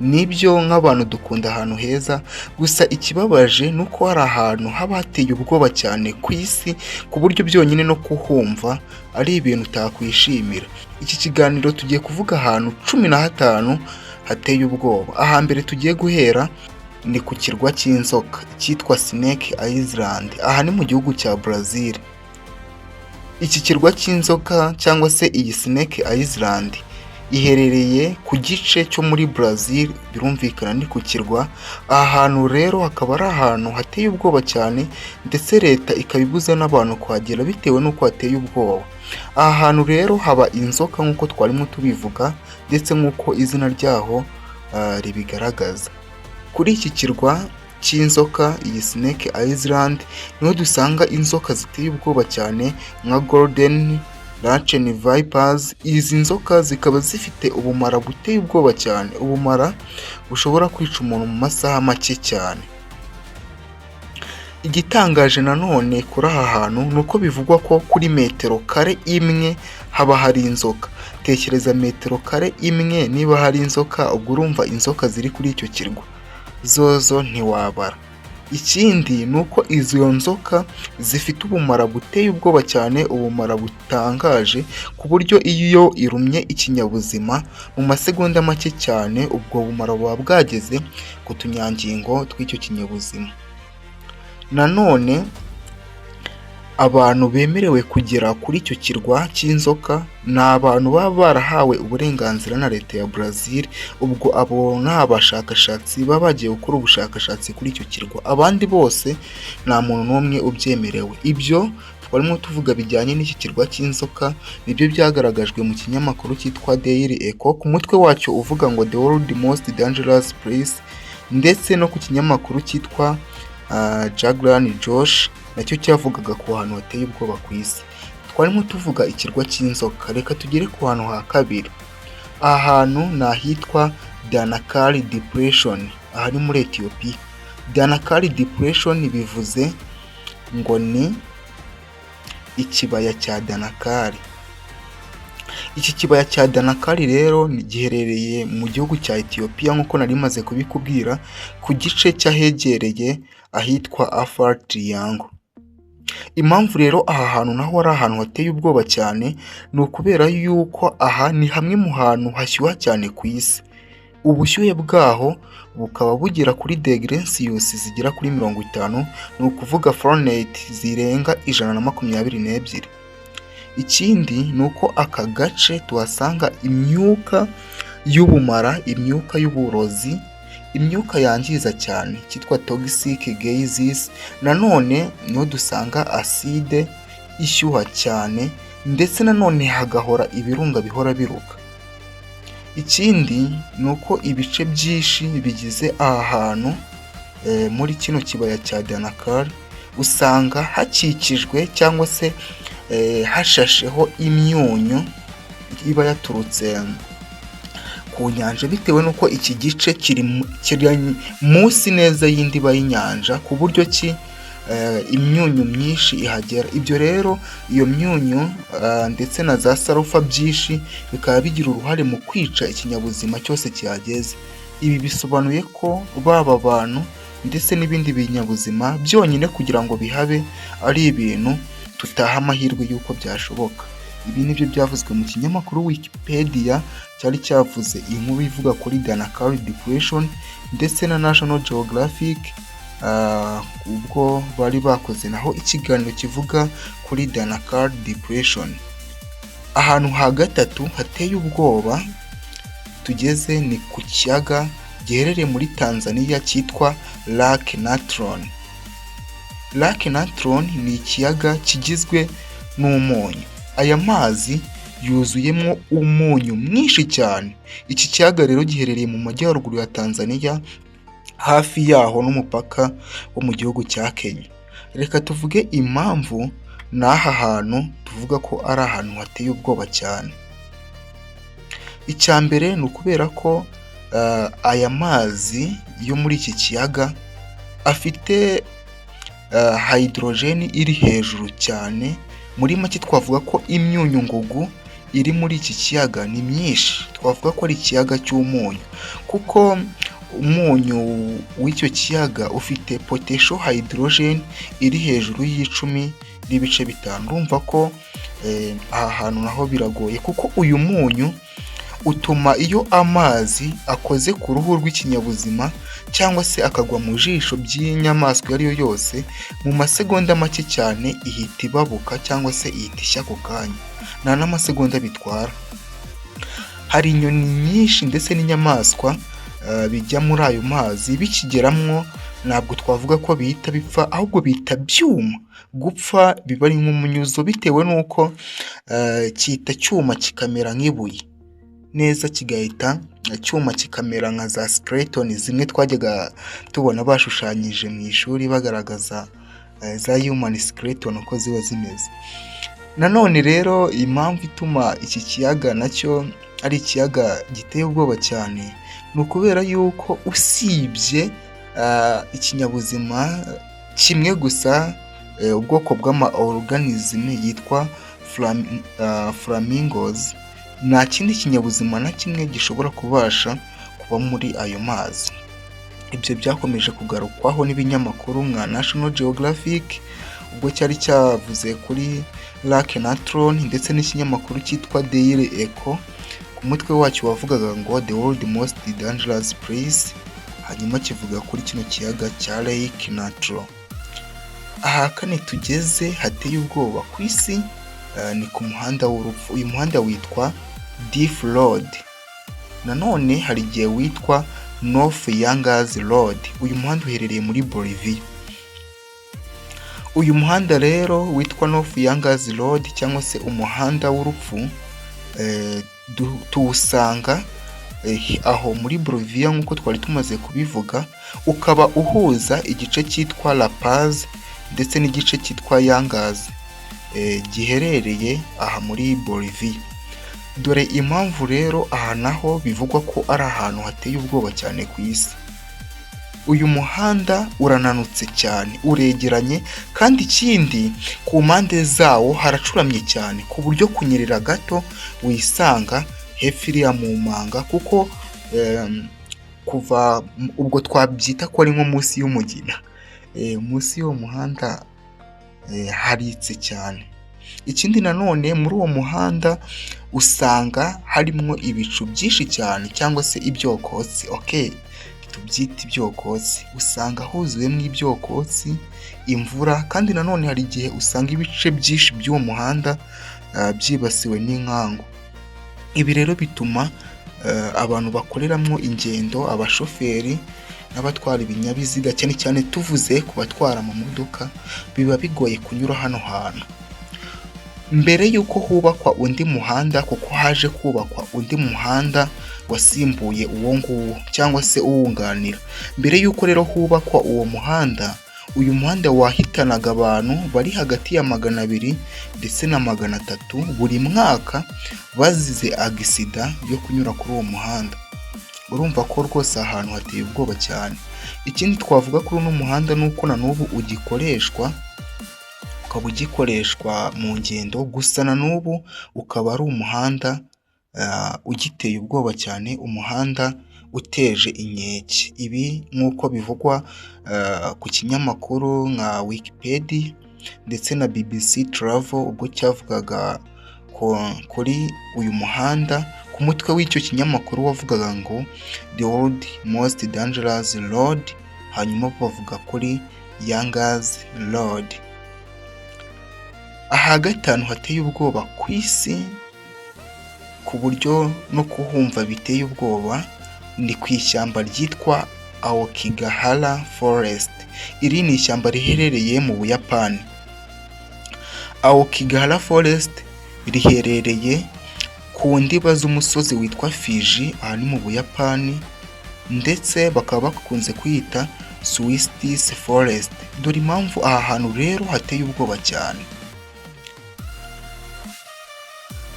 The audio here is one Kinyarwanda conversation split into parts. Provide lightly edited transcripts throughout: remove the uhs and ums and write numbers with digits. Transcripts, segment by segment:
nibyo nk'abantu dukunda ahantu heza, gusa ikibabaje ni uko hari ahantu haba hateye ubwoba cyane ku isi, ku buryo byonyine no kuhumva ari ibintu utakwishimira. Iki kiganiro tugiye kuvuga ahantu 15 hateye ubwoba. Ahambere tugiye guhera ni ku kirwa cy'inzoka cyitwa Snake Island, aha ni mu gihugu cya Brazil. Iki kirwa cy'inzoka cyangwa se iyi Snake Island iherereye ku gice cyo muri Brazil, birumvikana ni ku kirwa. Aha hantu rero hakaba ari ahantu hateye ubwoba cyane, ndetse leta ikaba ibuza n'abantu kuhagera bitewe n'uko hateye ubwoba. Aha hantu rero haba inzoka nk'uko twarimo tubivuga, ndetse nk'uko izina ryaho ribigaragaza. Kuri iki kirwa cy'inzoka, iyi Snake Island, niho dusanga inzoka ziteye ubwoba cyane nka Golden Lachen Vipers. Izi nzoka zikaba zifite ubumara buteye ubwoba cyane, ubumara bushobora kwica umuntu mu masaha make cyane. Igitangaje nanone kuri aha hantu ni uko bivugwa ko kuri metero kare imwe haba hari inzoka. Tekereza metero kare imwe niba hari inzoka, ubwo urumva inzoka ziri kuri icyo kirwa zozo ntiwabara. Ikindi ni uko izo nzoka zifite ubumara buteye ubwoba cyane, ubumara butangaje, ku buryo iyo irumye ikinyabuzima mu masegonda make cyane, ubwo bumara buba bwageze ku tunyangingo tw'icyo kinyabuzima. Nanone abantu bemerewe kugera kuri icyo kirwa cy'inzoka ni abantu baba barahawe uburenganzira na leta ya Brazil. Ubwo abo ni abashakashatsi baba bagiye gukora ubushakashatsi kuri icyo kirwa, abandi bose nta muntu n'umwe ubyemerewe. Ibyo twarimo tuvuga bijyanye n'iki kirwa cy'inzoka nibyo byagaragajwe mu kinyamakuru cyitwa Daily Echo, ku mutwe wacyo uvuga ngo The World Most Dangerous Place, ndetse no ku kinyamakuru cyitwa Jaglan Josh, nacyo cyavugaga ku hantu hateye ubwoba ku isi. Twarimo tuvuga ikirwa cy'inzoka, reka tugere ku hantu ha kabiri. Aha hantu ni ahitwa Danakari Depression, aha ni muri Ethiopia. Danakari Depression bivuze ngo ni ikibaya cya Danakari. Iki kibaya cya Danakari rero giherereye mu gihugu cya Ethiopia, nk'uko nari maze kubikubwira, ku gice cyahegereye ahitwa Afar Triangle. Impamvu rero aha hantu naho ari ahantu hateye ubwoba cyane ni ukubera yuko aha ni hamwe mu hantu hashyuha cyane ku isi. Ubushyuhe bwaho bukaba bugera kuri degrees zigera kuri 50, ni ukuvuga Fahrenheit zirenga 122. Ikindi ni uko aka gace tuhasanga imyuka y'ubumara, imyuka y'uburozi, imyuka yangiza cyane cyitwa toxic gases. Nanone niho dusanga acide ishyuha cyane, ndetse nanone hagahora ibirunga bihora biruka. Ikindi ni uko ibice byinshi bigize aha hantu muri kino kibaya cya Danakari usanga hakikijwe cyangwa se hashasheho imyunyu iba yaturutse ku nyanja, bitewe n'uko iki gice kiri munsi neza y'indiba y'inyanja, ku buryo ki imyunyu myinshi ihagera. Ibyo rero iyo myunyu ndetse na za sarufa byinshi bikaba bigira uruhare mu kwica ikinyabuzima cyose kihageze. Ibi bisobanuye ko baba abantu ndetse n'ibindi binyabuzima byonyine kugira ngo bihabe ari ibintu tutaha amahirwe y'uko byashoboka. Ibi nibyo byavuzwe mu kinyamakuru Wikipedia cyari cyavuze inkuru ivuga kuri Danakari Depression, ndetse na National Geographic ubwo bari bakoze naho ikiganiro kivuga kuri Danakari Depression. Ahantu ha gatatu hateye ubwoba tugeze ni ku kiyaga giherereye muri Tanzania cyitwa Lake Natron. Lake Natron ni ikiyaga kigizwe n'umunyu. Aya mazi yuzuyemo umunyu mwinshi cyane. Iki kiyaga rero giherereye mu majyaruguru ya Tanzania, hafi yaho n'umupaka wo mu gihugu cya Kenya. Reka tuvuge impamvu n'aha hantu tuvuga ko ari ahantu hateye ubwoba cyane. Icya mbere ni ukubera ko aya mazi yo muri iki kiyaga afite hydrogen iri hejuru cyane. Muri make twavuga ko imyunyu ngugu iri muri iki kiyaga ni myinshi, twavuga ko ari ikiyaga cy'umunyu, kuko umunyu w'icyo kiyaga ufite potential hydrogen iri hejuru y'10.5. urumva ko aha hantu naho biragoye, kuko uyu munyu utuma iyo amazi akoze ku ruhu rw'ikinyabuzima cyangwa se akagwa mu jisho by'inyamaswa iyo ari yo yose, mu masegonda make cyane ihita ibabuka cyangwa se ihita ishya ako kanya, nta n'amasegonda bitwara. Hari inyoni nyinshi ndetse n'inyamaswa bijya muri ayo mazi, bikigeramwo ntabwo twavuga ko bihita bipfa, ahubwo bihita byuma. Gupfa biba ari nk'umunyuzo bitewe n'uko cyita cyuma kikamera nk'ibuye neza, kigahita cyuma kikamera nka za skeleton zimwe twajyaga tubona bashushanyije mu ishuri bagaragaza za human skeleton uko ziba zimeze. Nanone rero impamvu ituma iki kiyaga nacyo ari ikiyaga giteye ubwoba cyane, ni ukubera yuko usibye ikinyabuzima kimwe gusa, ubwoko bw'ama organism yitwa flamingos, nta kindi kinyabuzima na kimwe gishobora kubasha kuba muri ayo mazi. Ibyo byakomeje kugarukwaho n'ibinyamakuru nka National Geographic ubwo cyari cyavuze kuri Lake Natron, ndetse n'ikinyamakuru cyitwa Daily Echo ku mutwe wacyo wavugaga ngo the world most dangerous place, hanyuma kivuga kuri kino kiyaga cya Lake Natron. Aha kane tugeze hateye ubwoba ku isi ni ku muhanda w'urupfu. Uyu muhanda witwa Death Road, nanone hari igihe witwa North Youngers Road. Uyu muhanda uherereye muri Bolivia. Uyu muhanda rero witwa North Youngers Road cyangwa se umuhanda w'urupfu, tuwusanga aho muri Bolivia nk'uko twari tumaze kubivuga, ukaba uhuza igice cyitwa La Paz ndetse n'igice cyitwa Youngers giherereye aha muri Bolivia. Dore impamvu rero aha naho bivugwa ko ari ahantu hateye ubwoba cyane ku isi. Uyu muhanda urananutse cyane, uregeranye, kandi ikindi ku mpande zawo haracuramye cyane ku buryo kunyerera gato wisanga hepfo iriya mu manga, kuko kuva ubwo twabyita ko ari nko munsi y'umugina. Munsi y'uwo muhanda haritse cyane. Ikindi nanone muri uwo muhanda usanga harimo ibicu byinshi cyane cyangwa se ibyokotsi. Tubyita ibyokotsi, usanga huzuyemo ibyokotsi, imvura, kandi nanone hari igihe usanga ibice byinshi by'uwo muhanda byibasiwe n'inkangu. Ibi rero bituma abantu bakoreramo ingendo, abashoferi n'abatwara ibinyabiziga, cyane cyane tuvuze ku batwara amamodoka, biba bigoye kunyura hano hantu. Mbere y'uko hubakwa undi muhanda, kuko haje kubakwa undi muhanda wasimbuye uwo nguwo cyangwa se uwunganira. Mbere y'uko rero hubakwa uwo muhanda, uyu muhanda wahitanaga abantu bari hagati ya 200 ndetse na 300 buri mwaka bazize agisida yo kunyura kuri uwo muhanda. Urumva ko rwose ahantu hateye ubwoba cyane. Ikindi twavuga kuri uno muhanda nuko na n'ubu ugikoreshwa, ukaba ugikoreshwa mu ngendo, gusa na n'ubu ukaba ari umuhanda ugiteye ubwoba cyane, umuhanda uteje inkeke. Ibi nk'uko bivugwa ku kinyamakuru nka Wikipedia ndetse na BBC Travel ubwo cyavugaga kuri uyu muhanda. Ku mutwe w'icyo kinyamakuru wavugaga ngo the world most dangerous road, hanyuma bavuga kuri Youngers Road. Aha gatanu hateye ubwoba ku isi ku buryo no kuhumva biteye ubwoba, ni ku ishyamba ryitwa Aokigahara Forest. Iri ni ishyamba riherereye mu Buyapani. Aokigahara Forest riherereye ku ndiba z'umusozi witwa Fiji, aha ni mu Buyapani, ndetse bakaba bakunze kwita Swiss Forest. Dore impamvu aha hantu rero hateye ubwoba cyane.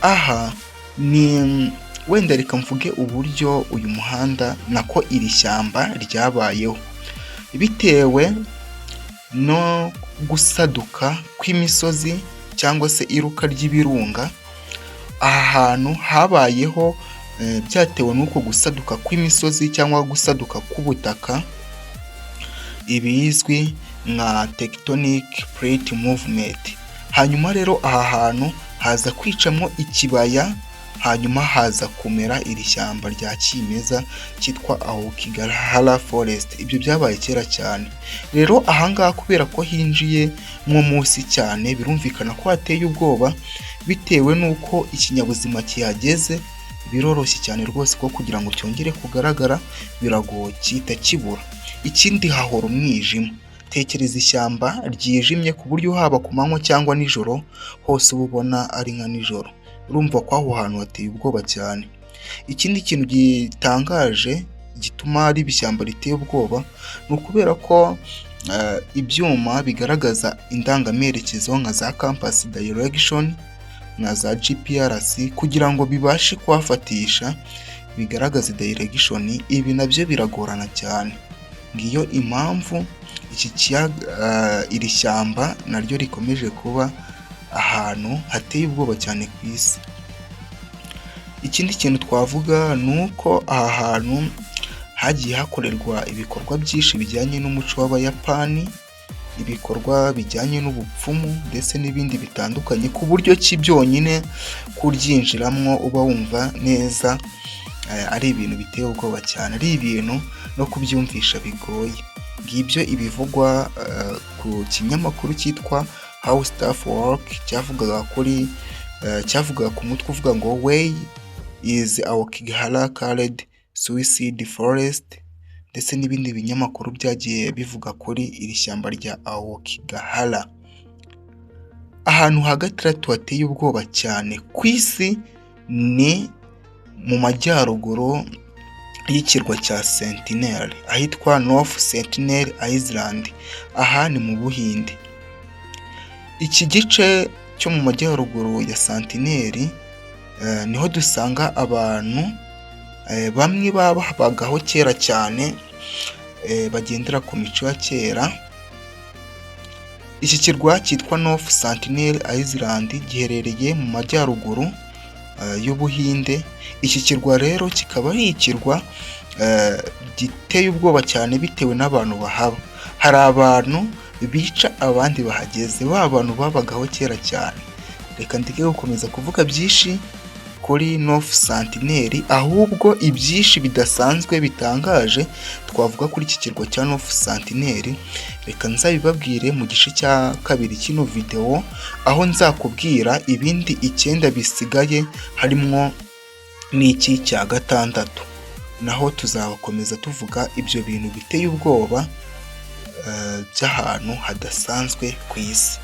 Aha ni wenda reka mvuge uburyo uyu muhanda nako iri shyamba ryabayeho, bitewe no gusaduka kw'imisozi cyangwa se iruka ry'ibirunga. aha hantu habayeho byatewe n'uko gusaduka kw'imisozi cyangwa gusaduka k'ubutaka, ibizwi nka tectonic plate movement. Hanyuma rero aha hantu haza kwicamo ikibaya, hanyuma haza kumera iri shyamba rya kimeza cyitwa Aokigahara Forest. Ibyo byabaye kera cyane. Rero ahangaha kubera ko hinjiye mwo munsi cyane, birumvikana ko hateye ubwoba bitewe n'uko ikinyabuzima kihageze biroroshye cyane rwose ko kugira ngo cyongere kugaragara biragoye, cyita kibura. Ikindi hahora umwijima. Tekereza ishyamba ryijimye ku buryo haba ku manywa cyangwa nijoro hose uba ubona ari nka nijoro. Urumva ko aho hantu hateye ubwoba cyane. Ikindi kintu gitangaje gituma ari ishyamba riteye ubwoba ni ukubera ko ibyuma bigaragaza indangamerekezo nka za compass direction na za GPRS kugira ngo bibashe kuhafatisha bigaragaza direction, ibi nabyo biragorana cyane. Ngiyo impamvu iri shyamba naryo rikomeje kuba ahantu hateye ubwoba cyane ku isi. Ikindi kintu twavuga ni uko aha hantu hagiye hakorerwa ibikorwa byinshi bijyanye n'umuco w'Abayapani, ibikorwa bijyanye n'ubupfumu ndetse n'ibindi bitandukanye, ku buryo ki byonyine kuryinjiramo uba wumva neza ari ibintu biteye ubwoba cyane, ari ibintu no kubyumvisha bigoye. Ngibyo ibivugwa ku kinyamakuru cyitwa How Stuff Work, cyavugaga ku mutwe uvuga ngo Why is Aokigahara called Suicide Forest, ndetse n'ibindi binyamakuru byagiye bivuga kuri iri shyamba rya Aokigahara. Ahantu hagatatu hateye ubwoba cyane ku isi ni mu majyaruguru y'ikirwa cya Sentinel, ahitwa North Sentinel Island. Aha ni mu Buhinde. Iki gice cyo mu majyaruguru ya Sentinel niho dusanga abantu bamwe babagaho kera cyane, bagendera ku mico ya kera. Iki kirwa cyitwa North Sentinel Island giherereye mu majyaruguru y'Ubuhinde. Iki kirwa rero kikaba ari ikirwa giteye ubwoba cyane bitewe n'abantu bahaba. Hari abantu bica abandi bahageze, ba bantu babagaho kera cyane. Reka ndeke gukomeza kuvuga byinshi kuri North Sentinel, ahubwo ibyinshi bidasanzwe bitangaje twavuga kuri iki kirwa cya North Sentinel reka nzabibabwire mu gice cya kabiri kino video, aho nzakubwira ibindi 9 bisigaye harimo n'iki cya gatandatu. Naho tuzakomeza tuvuga ibyo bintu biteye ubwoba by'ahantu hadasanzwe ku isi.